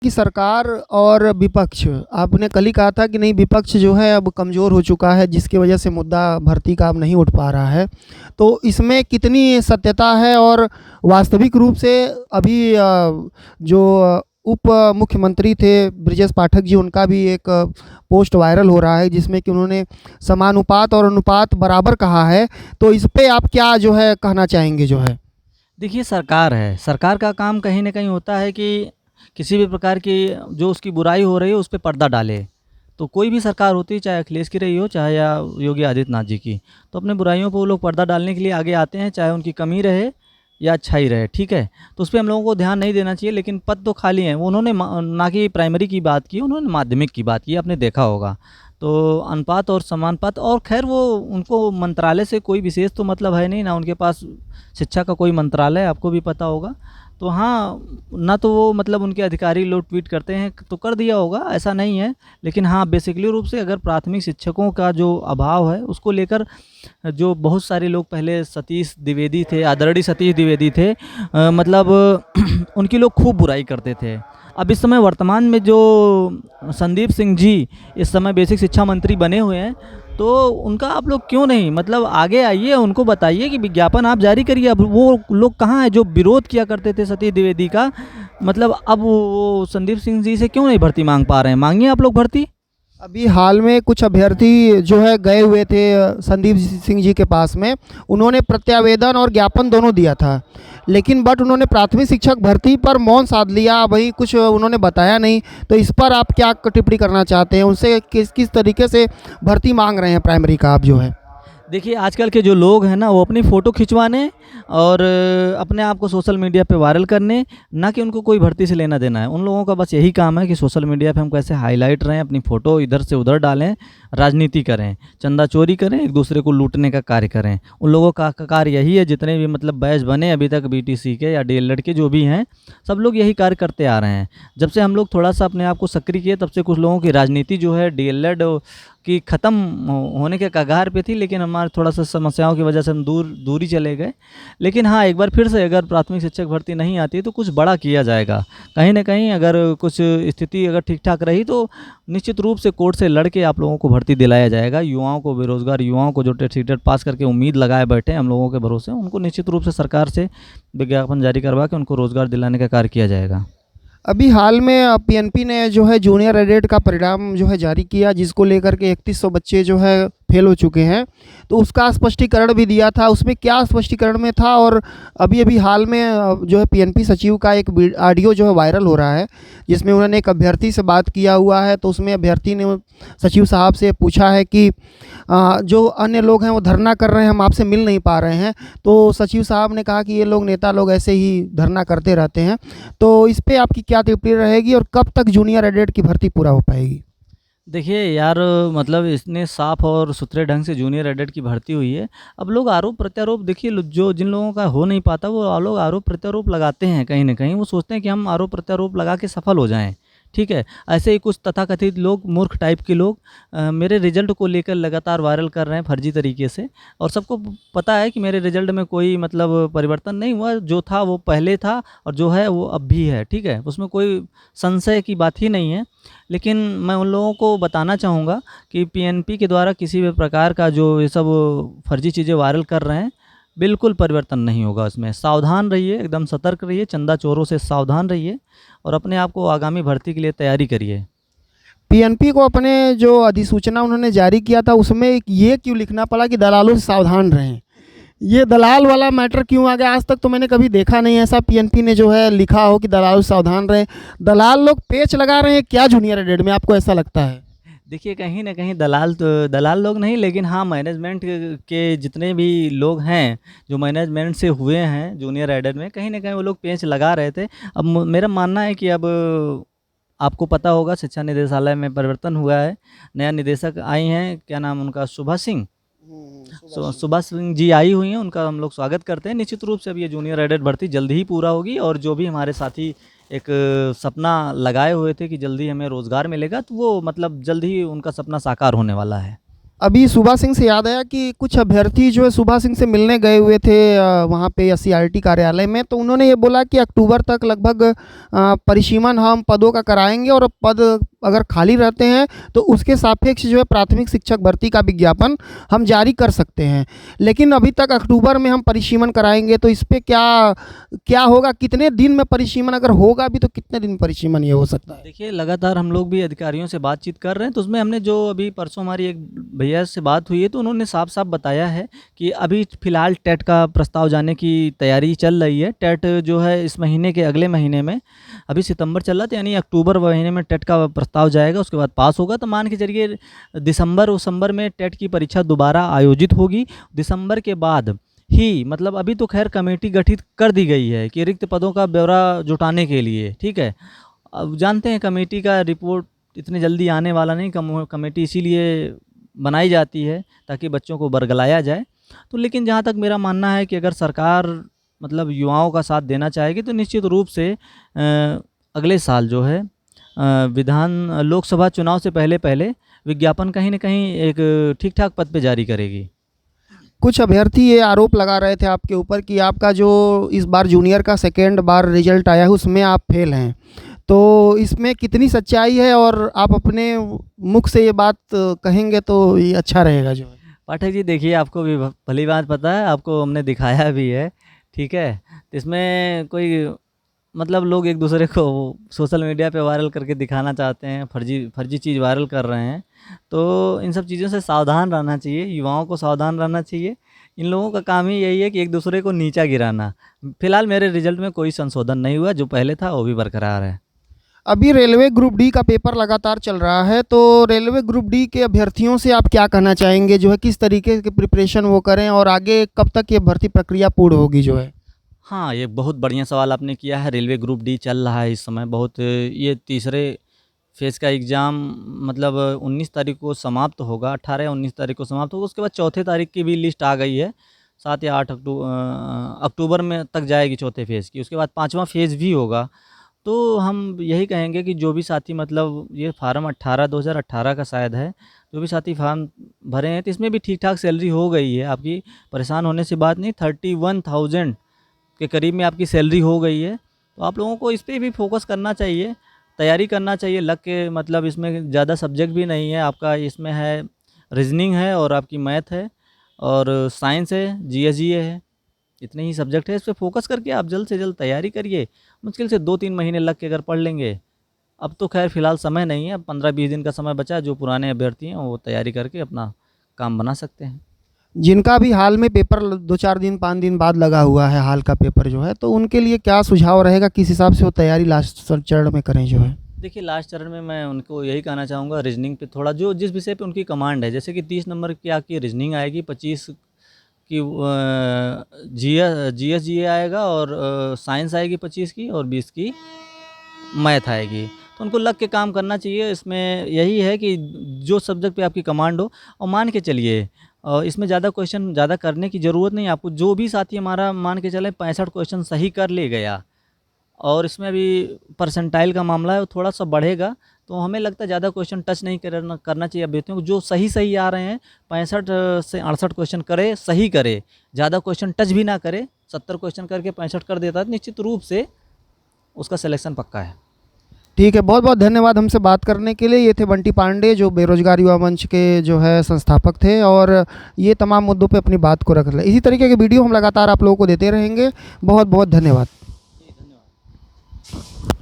कि सरकार और विपक्ष, आपने कल ही कहा था कि नहीं, विपक्ष जो है अब कमज़ोर हो चुका है, जिसकी वजह से मुद्दा भर्ती का अब नहीं उठ पा रहा है। तो इसमें कितनी सत्यता है और वास्तविक रूप से अभी जो उप मुख्यमंत्री थे ब्रजेश पाठक जी, उनका भी एक पोस्ट वायरल हो रहा है जिसमें कि उन्होंने समानुपात और अनुपात बराबर कहा है। तो इस पे आप क्या जो है कहना चाहेंगे जो है? देखिए, सरकार है, सरकार का काम कहीं न कहीं होता है कि किसी भी प्रकार की जो उसकी बुराई हो रही है उस पे पर्दा डाले। तो कोई भी सरकार होती है, चाहे अखिलेश की रही हो, चाहे या योगी आदित्यनाथ जी की, तो अपने बुराइयों पे वो लोग पर्दा डालने के लिए आगे आते हैं, चाहे उनकी कमी रहे या अच्छाई रहे, ठीक है? तो उस पे हम लोगों को ध्यान नहीं देना चाहिए, लेकिन पद तो खाली हैं। वो उन्होंने ना कि प्राइमरी की बात की, उन्होंने माध्यमिक की बात की, आपने देखा होगा। तो अनुपात और समानुपात, और ख़ैर वो उनको मंत्रालय से कोई विशेष तो मतलब है नहीं, ना उनके पास शिक्षा का कोई मंत्रालय, आपको भी पता होगा। तो हाँ, ना तो वो मतलब उनके अधिकारी लोग ट्वीट करते हैं तो कर दिया होगा, ऐसा नहीं है। लेकिन हाँ, बेसिकली रूप से अगर प्राथमिक शिक्षकों का जो अभाव है उसको लेकर जो बहुत सारे लोग, पहले सतीश द्विवेदी थे, आदरणीय सतीश द्विवेदी थे, मतलब उनकी लोग खूब बुराई करते थे। अब इस समय वर्तमान में जो संदीप सिंह जी इस समय बेसिक शिक्षा मंत्री बने हुए हैं, तो उनका आप लोग क्यों नहीं मतलब आगे आइए, उनको बताइए कि विज्ञापन आप जारी करिए। अब वो लोग कहाँ हैं जो विरोध किया करते थे सतीश द्विवेदी का? मतलब अब वो संदीप सिंह जी से क्यों नहीं भर्ती मांग पा रहे हैं? मांगिए आप लोग भर्ती। अभी हाल में कुछ अभ्यर्थी जो है गए हुए थे संदीप सिंह जी के पास में, उन्होंने प्रत्यावेदन और ज्ञापन दोनों दिया था, लेकिन बट उन्होंने प्राथमिक शिक्षक भर्ती पर मौन साध लिया, वही कुछ उन्होंने बताया नहीं। तो इस पर आप क्या टिप्पणी करना चाहते हैं? उनसे किस किस तरीके से भर्ती मांग रहे हैं प्राइमरी का आप जो है? देखिए, आजकल के जो लोग हैं ना, वो अपनी फ़ोटो खिंचवाने और अपने आप को सोशल मीडिया पे वायरल करने, ना कि उनको कोई भर्ती से लेना देना है। उन लोगों का बस यही काम है कि सोशल मीडिया पे हम कैसे हाईलाइट रहें, अपनी फ़ोटो इधर से उधर डालें, राजनीति करें, चंदा चोरी करें, एक दूसरे को लूटने का कार्य करें। उन लोगों का कार्य यही है, जितने भी मतलब बैच बने अभी तक बीटीसी के या डीएलएड के जो भी हैं, सब लोग यही कार्य करते आ रहे हैं। जब से हम लोग थोड़ा-सा अपने आप को सक्रिय किए, तब से कुछ लोगों की राजनीति जो है डीएलएड कि ख़त्म होने के कगार पे थी, लेकिन हमारे थोड़ा-सा समस्याओं की वजह से हम दूरी चले गए। लेकिन हाँ, एक बार फिर से अगर प्राथमिक शिक्षक भर्ती नहीं आती है तो कुछ बड़ा किया जाएगा। कहीं न कहीं अगर कुछ स्थिति अगर ठीक-ठाक रही तो निश्चित रूप से कोर्ट से लड़ के आप लोगों को भर्ती दिलाया जाएगा। युवाओं को, बेरोज़गार युवाओं को जो टेट सीटेट पास करके उम्मीद लगाए बैठे हैं हम लोगों के भरोसे, उनको निश्चित रूप से सरकार से विज्ञापन जारी करवा के उनको रोज़गार दिलाने का कार्य किया जाएगा। अभी हाल में पीएनपी ने जो है जूनियर एडेड का परिणाम जो है जारी किया, जिसको लेकर के 3100 बच्चे जो है फेल हो चुके हैं। तो उसका स्पष्टीकरण भी दिया था, उसमें क्या स्पष्टीकरण में था? और अभी अभी हाल में जो है पीएनपी सचिव का एक ऑडियो जो है वायरल हो रहा है, जिसमें उन्होंने एक अभ्यर्थी से बात किया हुआ है। तो उसमें अभ्यर्थी ने सचिव साहब से पूछा है कि जो अन्य लोग हैं वो धरना कर रहे हैं, हम आपसे मिल नहीं पा रहे हैं। तो सचिव साहब ने कहा कि ये लोग नेता लोग ऐसे ही धरना करते रहते हैं। तो इस पे आपकी क्या टिप्पणी रहेगी और कब तक जूनियर एडेड की भर्ती पूरा हो पाएगी? देखिए यार, मतलब इतने साफ और सुथरे ढंग से जूनियर एडेड की भर्ती हुई है। अब लोग आरोप प्रत्यारोप, देखिए जो जिन लोगों का हो नहीं पाता वो लोग आरोप प्रत्यारोप लगाते हैं कहीं न कहीं। वो सोचते हैं कि हम आरोप प्रत्यारोप लगा के सफल हो जाएँ, ठीक है? ऐसे ही कुछ तथाकथित लोग, मूर्ख टाइप के लोग मेरे रिज़ल्ट को लेकर लगातार वायरल कर रहे हैं फर्जी तरीके से। और सबको पता है कि मेरे रिज़ल्ट में कोई मतलब परिवर्तन नहीं हुआ, जो था वो पहले था और जो है वो अब भी है, ठीक है? उसमें कोई संशय की बात ही नहीं है। लेकिन मैं उन लोगों को बताना चाहूँगा कि पीएनपी के द्वारा किसी भी प्रकार का जो ये सब फर्जी चीज़ें वायरल कर रहे हैं, बिल्कुल परिवर्तन नहीं होगा उसमें। सावधान रहिए, एकदम सतर्क रहिए, चंदा चोरों से सावधान रहिए और अपने आप को आगामी भर्ती के लिए तैयारी करिए। पीएनपी को अपने जो अधिसूचना उन्होंने जारी किया था, उसमें ये क्यों लिखना पड़ा कि दलालों से सावधान रहें? ये दलाल वाला मैटर क्यों आ गया? आज तक तो मैंने कभी देखा नहीं ऐसा पीएनपी ने जो है लिखा हो कि दलालों से सावधान रहें। दलाल लोग पेच लगा रहे हैं क्या जूनियर एडेड में, आपको ऐसा लगता है? देखिए, कहीं न कहीं दलाल तो दलाल लोग नहीं, लेकिन हाँ, मैनेजमेंट के जितने भी लोग हैं, जो मैनेजमेंट से हुए हैं जूनियर एडेड में, कहीं न कहीं वो लोग पेंच लगा रहे थे। अब मेरा मानना है कि अब आपको पता होगा शिक्षा निदेशालय में परिवर्तन हुआ है, नया निदेशक आई हैं, क्या नाम उनका, शुभा सिंह? सुभाष सिंह जी आई हुई हैं, उनका हम लोग स्वागत करते हैं। निश्चित रूप से अब ये जूनियर एडेड भर्ती जल्द ही पूरा होगी और जो भी हमारे साथी एक सपना लगाए हुए थे कि जल्दी हमें रोज़गार मिलेगा, तो वो मतलब जल्द ही उनका सपना साकार होने वाला है। अभी सुभा सिंह से याद आया कि कुछ अभ्यर्थी जो है सुभा सिंह से मिलने गए हुए थे वहाँ पे एससीईआरटी कार्यालय में, तो उन्होंने ये बोला कि अक्टूबर तक लगभग परिसीमन हम पदों का कराएंगे और पद अगर खाली रहते हैं तो उसके सापेक्ष जो है प्राथमिक शिक्षक भर्ती का विज्ञापन हम जारी कर सकते हैं। लेकिन अभी तक अक्टूबर में हम परिसीमन कराएंगे, तो इस पे क्या क्या होगा, कितने दिन में परिसीमन अगर होगा भी तो कितने दिन परिसीमन ये हो सकता है? देखिए, लगातार हम लोग भी अधिकारियों से बातचीत कर रहे हैं, तो उसमें हमने जो अभी परसों हमारी एक भैया से बात हुई है, तो उन्होंने साफ-साफ बताया है कि अभी फ़िलहाल टेट का प्रस्ताव जाने की तैयारी चल रही है। टेट जो है इस महीने के अगले महीने में, अभी सितंबर चल रहा था, यानी अक्टूबर महीने में टेट का प्रस्ताव जाएगा, उसके बाद पास होगा, तो मान के चलिए दिसंबर में टेट की परीक्षा दोबारा आयोजित होगी। दिसंबर के बाद ही, मतलब अभी तो खैर कमेटी गठित कर दी गई है कि रिक्त पदों का ब्यौरा जुटाने के लिए, ठीक है। अब जानते हैं कमेटी का रिपोर्ट इतने जल्दी आने वाला नहीं, कमेटी इसीलिए बनाई जाती है ताकि बच्चों को बरगलाया जाए। तो लेकिन जहाँ तक मेरा मानना है कि अगर सरकार मतलब युवाओं का साथ देना चाहेगी तो निश्चित रूप से अगले साल जो है लोकसभा चुनाव से पहले विज्ञापन कहीं न कहीं एक ठीक-ठाक पद पे जारी करेगी। कुछ अभ्यर्थी ये आरोप लगा रहे थे आपके ऊपर कि आपका जो इस बार जूनियर का सेकेंड बार रिजल्ट आया है उसमें आप फेल हैं, तो इसमें कितनी सच्चाई है और आप अपने मुख से ये बात कहेंगे तो ये अच्छा रहेगा जो है। पाठक जी, देखिए, आपको भी भली बात पता है, आपको हमने दिखाया भी है, ठीक है। तो इसमें कोई मतलब लोग एक दूसरे को सोशल मीडिया पे वायरल करके दिखाना चाहते हैं, फर्जी चीज़ वायरल कर रहे हैं, तो इन सब चीज़ों से सावधान रहना चाहिए, युवाओं को सावधान रहना चाहिए। इन लोगों का काम ही यही है कि एक दूसरे को नीचा गिराना। फिलहाल मेरे रिजल्ट में कोई संशोधन नहीं हुआ, जो पहले था वो भी बरकरार है। अभी रेलवे ग्रुप डी का पेपर लगातार चल रहा है, तो रेलवे ग्रुप डी के अभ्यर्थियों से आप क्या कहना चाहेंगे जो है, किस तरीके की प्रिपरेशन वो करें और आगे कब तक ये भर्ती प्रक्रिया पूर्ण होगी जो है? हाँ, ये बहुत बढ़िया सवाल आपने किया है। रेलवे ग्रुप डी चल रहा है इस समय, बहुत ये तीसरे फेज़ का एग्ज़ाम मतलब 19 तारीख को समाप्त होगा, 18 या 19 तारीख को समाप्त होगा। उसके बाद चौथे तारीख की भी लिस्ट आ गई है, 7 या 8 अक्टूबर में तक जाएगी चौथे फेज़ की। उसके बाद 5वां फेज़ भी होगा। तो हम यही कहेंगे कि जो भी साथी मतलब ये फार्म 2018 का शायद है, जो भी साथी फार्म भरे हैं, तो इसमें भी ठीक-ठाक सैलरी हो गई है आपकी, परेशान होने से बात नहीं। 31,000 के करीब में आपकी सैलरी हो गई है, तो आप लोगों को इस पे भी फ़ोकस करना चाहिए, तैयारी करना चाहिए। लग के मतलब इसमें ज़्यादा सब्जेक्ट भी नहीं है आपका, इसमें है रीज़निंग है और आपकी मैथ है और साइंस है, जीएस-जीए है, इतने ही सब्जेक्ट है। इस पे फ़ोकस करके आप जल्द से जल्द तैयारी करिए। मुश्किल से 2-3 महीने लग के अगर पढ़ लेंगे, अब तो खैर फ़िलहाल समय नहीं है, अब 15-20 दिन का समय बचा है। जो पुराने अभ्यर्थी हैं वो तैयारी करके अपना काम बना सकते हैं। जिनका भी हाल में पेपर 2-4 दिन 5 दिन बाद लगा हुआ है, हाल का पेपर जो है, तो उनके लिए क्या सुझाव रहेगा, किस हिसाब से वो तैयारी लास्ट चरण में करें जो है? देखिए, लास्ट चरण में मैं उनको यही कहना चाहूँगा, रीज़निंग पे थोड़ा जो जिस विषय पे उनकी कमांड है, जैसे कि 30 नंबर की आपकी रीज़निंग आएगी, 25 की जीएस-जीए आएगा और साइंस आएगी 25 की और 20 की मैथ आएगी। तो उनको लग के काम करना चाहिए। इसमें यही है कि जो सब्जेक्ट पे आपकी कमांड हो, और मान के चलिए इसमें ज़्यादा क्वेश्चन ज़्यादा करने की ज़रूरत नहीं है आपको। जो भी साथी हमारा मान के चलें 65 क्वेश्चन सही कर ले गया, और इसमें अभी परसेंटाइल का मामला है, वो थोड़ा-सा बढ़ेगा, तो हमें लगता है ज़्यादा क्वेश्चन टच नहीं करना चाहिए अभ्यर्थियों को। जो सही आ रहे हैं, 65 से 68 क्वेश्चन करे, सही करे, ज़्यादा क्वेश्चन टच भी ना करे, 70 क्वेश्चन करके 65 कर देता है, तो निश्चित रूप से उसका सिलेक्शन पक्का है। ठीक है, बहुत बहुत धन्यवाद हमसे बात करने के लिए। ये थे बंटी पांडे, जो बेरोजगार युवा मंच के जो है संस्थापक थे, और ये तमाम मुद्दों पे अपनी बात को रख रहे। इसी तरीके के वीडियो हम लगातार आप लोगों को देते रहेंगे। बहुत बहुत धन्यवाद। जी, धन्यवाद।